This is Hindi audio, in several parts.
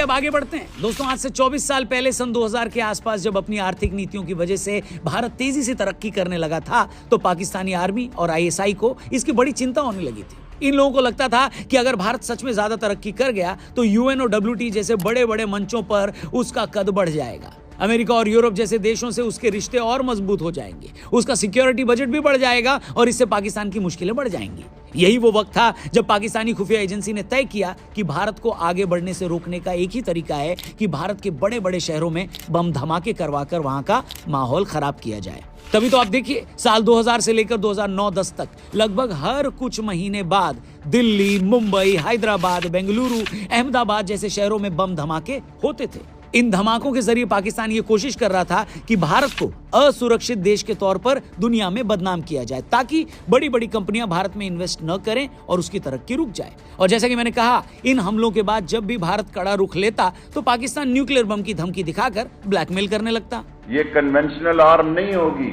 अब आगे बढ़ते हैं दोस्तों। आज से 24 साल पहले सन 2000 के आसपास जब अपनी आर्थिक नीतियों की वजह से भारत तेजी से तरक्की करने लगा था तो पाकिस्तानी आर्मी और आईएसआई को इसकी बड़ी चिंता होने लगी थी। इन लोगों को लगता था कि अगर भारत सच में ज्यादा तरक्की कर गया तो यूएन और WTO जैसे बड़े बड़े मंचों पर उसका कद बढ़ जाएगा। अमेरिका और यूरोप जैसे देशों से उसके रिश्ते और मजबूत हो जाएंगे, उसका सिक्योरिटी बजट भी बढ़ जाएगा और इससे पाकिस्तान की मुश्किलें बढ़ जाएंगी। यही वो वक्त था जब पाकिस्तानी खुफिया एजेंसी ने तय किया कि भारत को आगे बढ़ने से रोकने का एक ही तरीका है कि भारत के बड़े बड़े शहरों में बम धमाके करवाकर वहां का माहौल खराब किया जाए। तभी तो आप देखिए साल 2000 से लेकर 2009-10 तक लगभग हर कुछ महीने बाद दिल्ली, मुंबई, हैदराबाद, बेंगलुरु, अहमदाबाद जैसे शहरों में बम धमाके होते थे। इन धमाकों के जरिए पाकिस्तान ये कोशिश कर रहा था कि भारत को असुरक्षित देश के तौर पर दुनिया में बदनाम किया जाए ताकि बड़ी बड़ी कंपनियां भारत में इन्वेस्ट न करें और उसकी तरक्की रुक जाए। और जैसा कि मैंने कहा, इन हमलों के बाद जब भी भारत कड़ा रुख लेता तो पाकिस्तान न्यूक्लियर बम की धमकी दिखाकर ब्लैकमेल करने लगता। ये कन्वेंशनल आर्म नहीं होगी।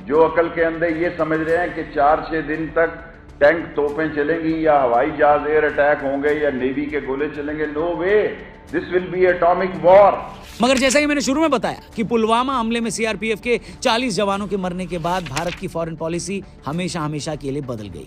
जो अकल के अंदर ये समझ रहे हैं कि 4-6 दिन तक टैंक तोपें चलेंगी या हवाई जहाज एयर अटैक होंगे या नेवी के गोले चलेंगे, no way, this will be atomic war. मगर जैसा कि मैंने शुरू में बताया कि पुलवामा हमले में सीआरपीएफ के 40 जवानों के मरने के बाद भारत की फॉरेन पॉलिसी हमेशा हमेशा के लिए बदल गई।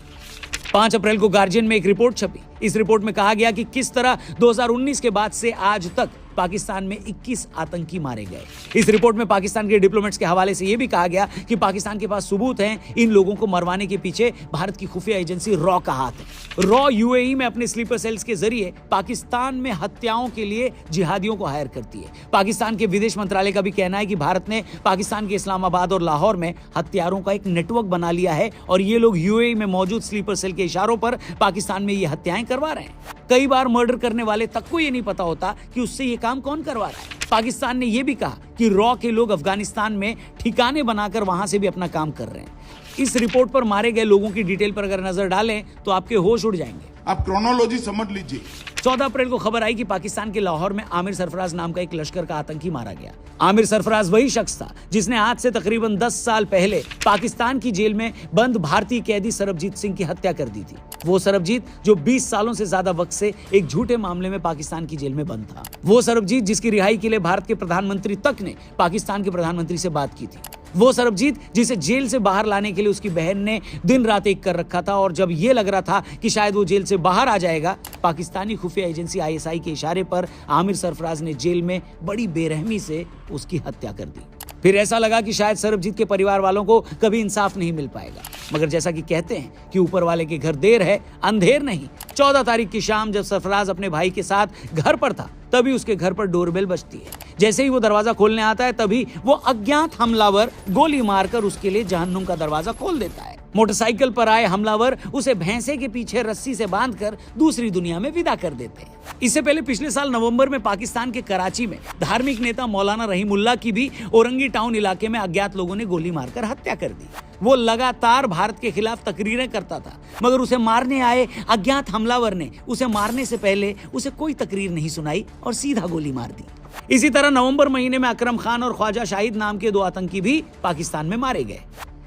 5 अप्रैल को गार्जियन में एक रिपोर्ट छपी। इस रिपोर्ट में कहा गया कि किस तरह 2019 के बाद से आज तक पाकिस्तान में 21 आतंकी मारे गए। इस रिपोर्ट में पाकिस्तान के डिप्लोमेट्स के हवाले से यह भी कहा गया कि पाकिस्तान के पास सबूत हैं इन लोगों को मरवाने के पीछे भारत की खुफिया एजेंसी रॉ का हाथ है। रॉ यूएई में अपने स्लीपर सेल्स के जरिए पाकिस्तान में हत्याओं के लिए जिहादियों को हायर करती है। पाकिस्तान के विदेश मंत्रालय का भी कहना है कि भारत ने पाकिस्तान के इस्लामाबाद और लाहौर में हत्यारों का एक नेटवर्क बना लिया है और ये लोग यूएई में मौजूद स्लीपर सेल के इशारों पर पाकिस्तान में ये हत्याएं करवा रहे हैं। कई बार मर्डर करने वाले तक को ये नहीं पता होता कि उससे ये काम कौन करवा रहा है। पाकिस्तान ने यह भी कहा कि रॉ के लोग अफगानिस्तान में ठिकाने बनाकर वहां से भी अपना काम कर रहे हैं। इस रिपोर्ट पर मारे गए लोगों की डिटेल पर अगर नजर डालें तो आपके होश उड़ जाएंगे। आप क्रोनोलॉजी समझ लीजिए। 14 अप्रैल को खबर आई कि पाकिस्तान के लाहौर में आमिर सरफराज नाम का एक लश्कर का आतंकी मारा गया। आमिर सरफराज वही शख्स था जिसने आज से तकरीबन 10 साल पहले पाकिस्तान की जेल में बंद भारतीय कैदी सरबजीत सिंह की हत्या कर दी थी। वो सरबजीत जो 20 सालों से ज्यादा वक्त से एक झूठे मामले में पाकिस्तान की जेल में बंद था। वो सरबजीत जिसकी रिहाई के लिए भारत के प्रधानमंत्री तक ने पाकिस्तान के प्रधानमंत्री से बात की थी। वो सरबजीत जिसे जेल से बाहर लाने के लिए उसकी बहन ने दिन रात एक कर रखा था और जब ये लग रहा था कि शायद वो जेल से बाहर आ जाएगा, पाकिस्तानी खुफिया एजेंसी आईएसआई के इशारे पर आमिर सरफराज ने जेल में बड़ी बेरहमी से उसकी हत्या कर दी। फिर ऐसा लगा कि शायद सरबजीत के परिवार वालों को कभी इंसाफ नहीं मिल पाएगा, मगर जैसा कि कहते हैं कि ऊपर वाले के घर देर है अंधेर नहीं। 14 तारीख की शाम जब सरफराज अपने भाई के साथ घर पर था तभी उसके घर पर डोरबेल बजती है। जैसे ही वो दरवाजा खोलने आता है तभी वो अज्ञात हमलावर गोली मारकर उसके लिए जहन्नुम का दरवाजा खोल देता है। मोटरसाइकिल पर आए हमलावर उसे भैंसे के पीछे रस्सी से बांधकर दूसरी दुनिया में विदा कर देते हैं। इससे पहले पिछले साल नवंबर में पाकिस्तान के कराची में धार्मिक नेता मौलाना रहीमुल्लाह की भी औरंगी टाउन इलाके में अज्ञात लोगों ने गोली मारकर हत्या कर दी। वो लगातार भारत के खिलाफ तकरीरें करता था, मगर उसे मारने आए अज्ञात हमलावर ने उसे मारने से पहले उसे कोई तकरीर नहीं सुनाई और सीधा गोली मार दी। इसी तरह नवंबर महीने में अकरम खान और ख्वाजा शाहिद नाम के 2 आतंकी भी पाकिस्तान में मारे गए।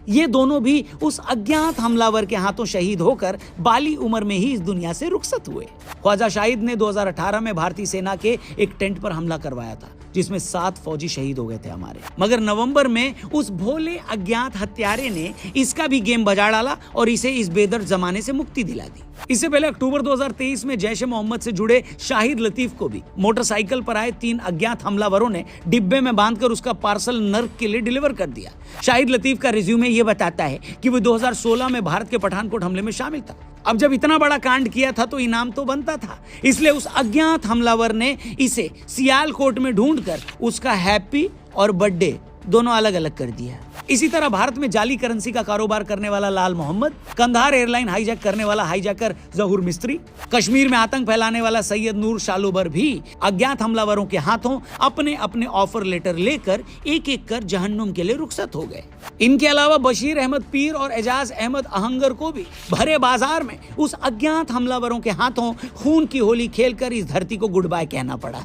ये दोनों भी उस अज्ञात हमलावर के हाथों शहीद होकर बाली उम्र में ही इस दुनिया से रुखसत हुए। ख्वाजा शाहिद ने 2018 में भारतीय सेना के एक टेंट पर हमला करवाया था जिसमें 7 फौजी शहीद हो गए थे हमारे। मगर नवंबर में उस भोले अज्ञात हत्यारे ने इसका भी गेम बजा डाला और इसे इस बेदर्द जमाने से मुक्ति दिला दी। इससे पहले अक्टूबर 2023 में जैश ए मोहम्मद से जुड़े शाहिद लतीफ को भी मोटरसाइकिल पर आए 3 अज्ञात हमलावरों ने डिब्बे में बांधकर उसका पार्सल नर्क के लिए डिलीवर कर दिया। शाहिद लतीफ का रिज्यूमे ये बताता है कि वो 2016 में भारत के पठानकोट हमले में शामिल था। अब जब इतना बड़ा कांड किया था तो इनाम तो बनता था, इसलिए उस अज्ञात हमलावर ने इसे सियालकोट में ढूंढकर उसका हैप्पी और बर्थडे दोनों अलग अलग कर दिया। इसी तरह भारत में जाली करेंसी का कारोबार करने वाला लाल मोहम्मद, कंधार एयरलाइन हाईजैक करने वाला हाईजैकर जहूर मिस्त्री, कश्मीर में आतंक फैलाने वाला सैयद नूर शालोबर भी अज्ञात हमलावरों के हाथों अपने अपने ऑफर लेटर लेकर एक एक कर जहन्नुम के लिए रुखसत हो गए। इनके अलावा बशीर अहमद पीर और एजाज अहमद अहंगर को भी भरे बाजार में उस अज्ञात हमलावरों के हाथों खून की होली खेलकर इस धरती को गुड बाय कहना पड़ा।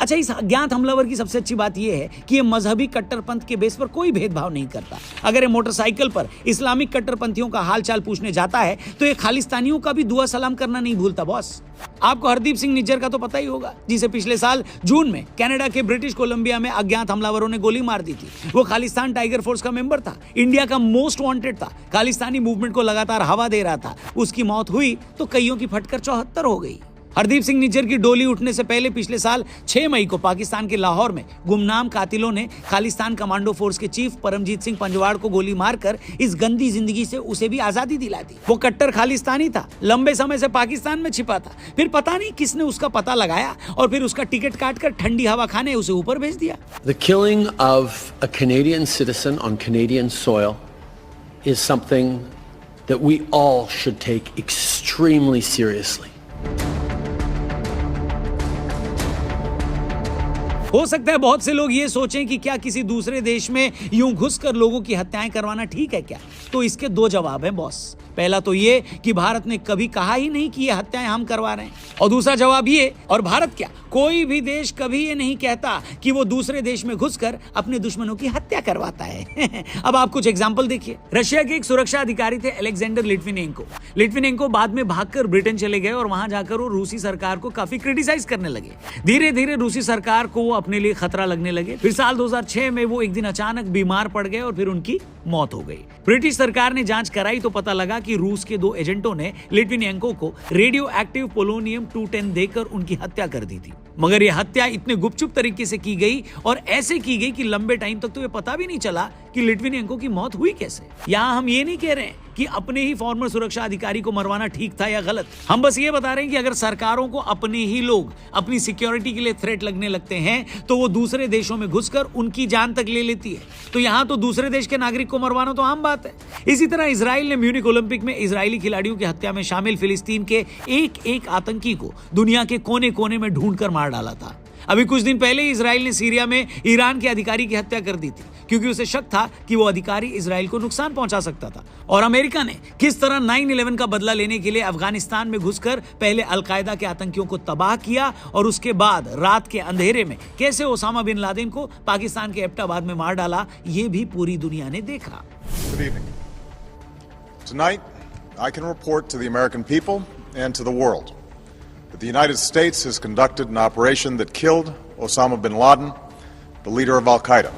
अच्छा, इस अज्ञात हमलावर की सबसे अच्छी बात यह है कि ये मजहबी कट्टरपंथ के बेस पर कोई भेदभाव नहीं करता। अगर ये मोटरसाइकिल पर इस्लामिक कट्टरपंथियों का हालचाल पूछने जाता है तो ये खालिस्तानियों का भी दुआ सलाम करना नहीं भूलता बॉस। आपको हरदीप सिंह निज्जर का तो पता ही होगा, जिसे पिछले साल जून में कनाडा के ब्रिटिश कोलंबिया में अज्ञात हमलावरों ने गोली मार दी थी। वो खालिस्तान टाइगर फोर्स का मेंबर था, इंडिया का मोस्ट वांटेड था, खालिस्तानी मूवमेंट को लगातार हवा दे रहा था। उसकी मौत हुई तो कईयों की फटकर 74 हो गई। हरदीप सिंह निज्जर की डोली उठने से पहले पिछले साल 6 मई को पाकिस्तान के लाहौर में गुमनाम कातिलों ने खालिस्तान कमांडो फोर्स के चीफ परमजीत सिंह पंजवाड़ को गोली मारकर इस गंदी जिंदगी से उसे भी आजादी दिला दी। वो कट्टर खालिस्तानी था, लंबे समय से पाकिस्तान में छिपा था, फिर पता नहीं किसने उसका पता लगाया और फिर उसका टिकट काटकर ठंडी हवा खाने उसे ऊपर भेज दिया। The killing of a Canadian citizen on Canadian soil is something that we all should take extremely seriously. हो सकता है बहुत से लोग ये सोचें कि क्या किसी दूसरे देश में यूं घुसकर लोगों की हत्याएं करवाना ठीक है क्या? तो इसके 2 जवाब हैं बॉस। पहला तो ये कि भारत ने कभी कहा ही नहीं कि ये हत्याएं हम करवा रहे हैं, और दूसरा जवाब ये, और भारत क्या, कोई भी देश कभी ये नहीं कहता कि वो दूसरे देश में घुसकर अपने दुश्मनों की हत्या करवाता है। अब आप कुछ एग्जांपल देखिए। रशिया के एक सुरक्षा अधिकारी थे अलेक्जेंडर लिट्विनेंको। लिट्विनेंको बाद में भागकर ब्रिटेन चले गए और वहां जाकर वो रूसी सरकार को काफी क्रिटिसाइज करने लगे। धीरे धीरे रूसी सरकार को वो अपने लिए खतरा लगने लगे। फिर साल 2006 में वो एक दिन अचानक बीमार पड़ गए और फिर उनकी मौत हो गई। ब्रिटिश सरकार ने जांच कराई तो पता लगा कि रूस के 2 एजेंटों ने लिट्विनेंको को रेडियो एक्टिव पोलोनियम 210 देकर उनकी हत्या कर दी थी। मगर यह हत्या इतने गुपचुप तरीके से की गई और ऐसे की गई कि लंबे टाइम तक तो ये पता भी नहीं चला कि लिट्विनेंको की मौत हुई कैसे। यहाँ हम ये नहीं कह रहे हैं कि अपने ही फॉर्मर सुरक्षा अधिकारी को मरवाना ठीक था या गलत। हम बस ये बता रहे हैं कि अगर सरकारों को अपने ही लोग अपनी सिक्योरिटी के लिए थ्रेट लगने लगते हैं तो वो दूसरे देशों में घुसकर उनकी जान तक ले लेती है। तो यहाँ तो दूसरे देश के नागरिक को मरवाना तो आम बात है। इसी तरह इजराइल ने म्यूनिक ओलंपिक में इजरायली खिलाड़ियों की हत्या में शामिल फिलिस्तीन के एक आतंकी को दुनिया के कोने कोने में ढूंढकर मार डाला था। अभी कुछ दिन पहले इजराइल ने सीरिया में ईरान के अधिकारी की हत्या कर दी थी क्योंकि उसे शक था कि वो अधिकारी इजराइल को नुकसान पहुंचा सकता था। और अमेरिका ने किस तरह 9/11 का बदला लेने के लिए अफगानिस्तान में घुसकर पहले अलकायदा के आतंकियों को तबाह किया और उसके बाद रात के अंधेरे में कैसे ओसामा बिन लादेन को पाकिस्तान के एबटाबाद में मार डाला, ये भी पूरी दुनिया ने देखा। Good evening. Tonight, I can report to the American people and to the world that the United States has conducted an operation that killed Osama bin Laden, the leader of Al-Qaeda.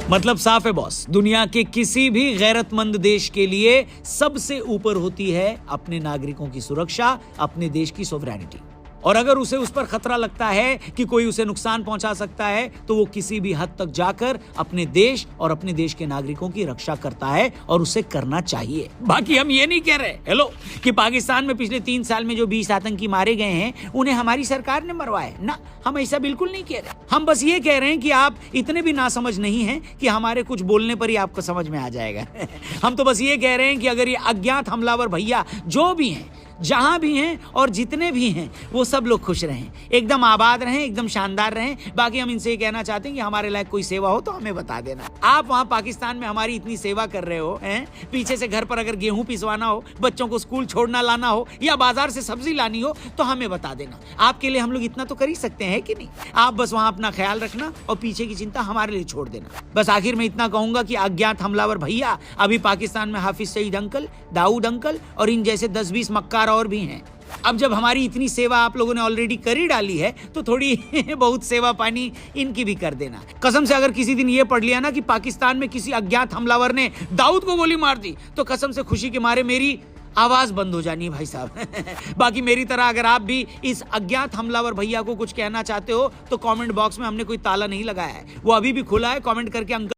मतलब साफ है बॉस, दुनिया के किसी भी गैरतमंद देश के लिए सबसे ऊपर होती है अपने नागरिकों की सुरक्षा, अपने देश की सोवरेनिटी। और अगर उसे उस पर खतरा लगता है कि कोई उसे नुकसान पहुंचा सकता है तो वो किसी भी हद तक जाकर अपने देश और अपने देश के नागरिकों की रक्षा करता है और उसे करना चाहिए। बाकी हम ये नहीं कह रहे कि पाकिस्तान में पिछले 3 साल में जो 20 आतंकी मारे गए हैं उन्हें हमारी सरकार ने मरवाया ना, हम ऐसा बिल्कुल नहीं कह रहे। हम बस ये कह रहे हैं कि आप इतने भी नासमझ नहीं हैं कि हमारे कुछ बोलने पर ही आपको समझ में आ जाएगा। हम तो बस ये कह रहे हैं कि अगर ये अज्ञात हमलावर भैया जो भी हैं, जहां भी हैं और जितने भी हैं, वो सब लोग खुश रहें, एकदम आबाद रहें, एकदम शानदार रहें। बाकी हम इनसे ये कहना चाहते हैं कि हमारे लायक कोई सेवा हो तो हमें बता देना। आप वहां पाकिस्तान में हमारी इतनी सेवा कर रहे हो हैं, पीछे से घर पर अगर गेहूं पिसवाना हो, बच्चों को स्कूल छोड़ना लाना हो या बाजार से सब्जी लानी हो तो हमें बता देना। आपके लिए हम लोग इतना तो कर ही सकते हैं कि नहीं। आप बस वहां अपना ख्याल रखना और पीछे की चिंता हमारे लिए छोड़ देना। बस आखिर में इतना कहूंगा कि अज्ञात हमलावर भैया अभी पाकिस्तान में हाफिज सईद अंकल, दाऊद अंकल और इन जैसे 10-20 मक्कार और भी हैं। अब जब हमारी इतनी सेवा आप लोगों ने ऑलरेडी कर ही डाली है तो थोड़ी बहुत सेवा पानी इनकी भी कर देना। कसम से अगर किसी दिन ये पढ़ लिया ना कि पाकिस्तान में किसी अज्ञात हमलावर ने दाऊद को गोली मार दी तो कसम से खुशी के मारे मेरी आवाज बंद हो जानी है भाई साहब। बाकी मेरी तरह अगर आप भी इस अज्ञात हमलावर भैया को कुछ कहना चाहते हो तो कमेंट बॉक्स में हमने कोई ताला नहीं लगाया है, वो अभी भी खुला है। कमेंट करके अंकल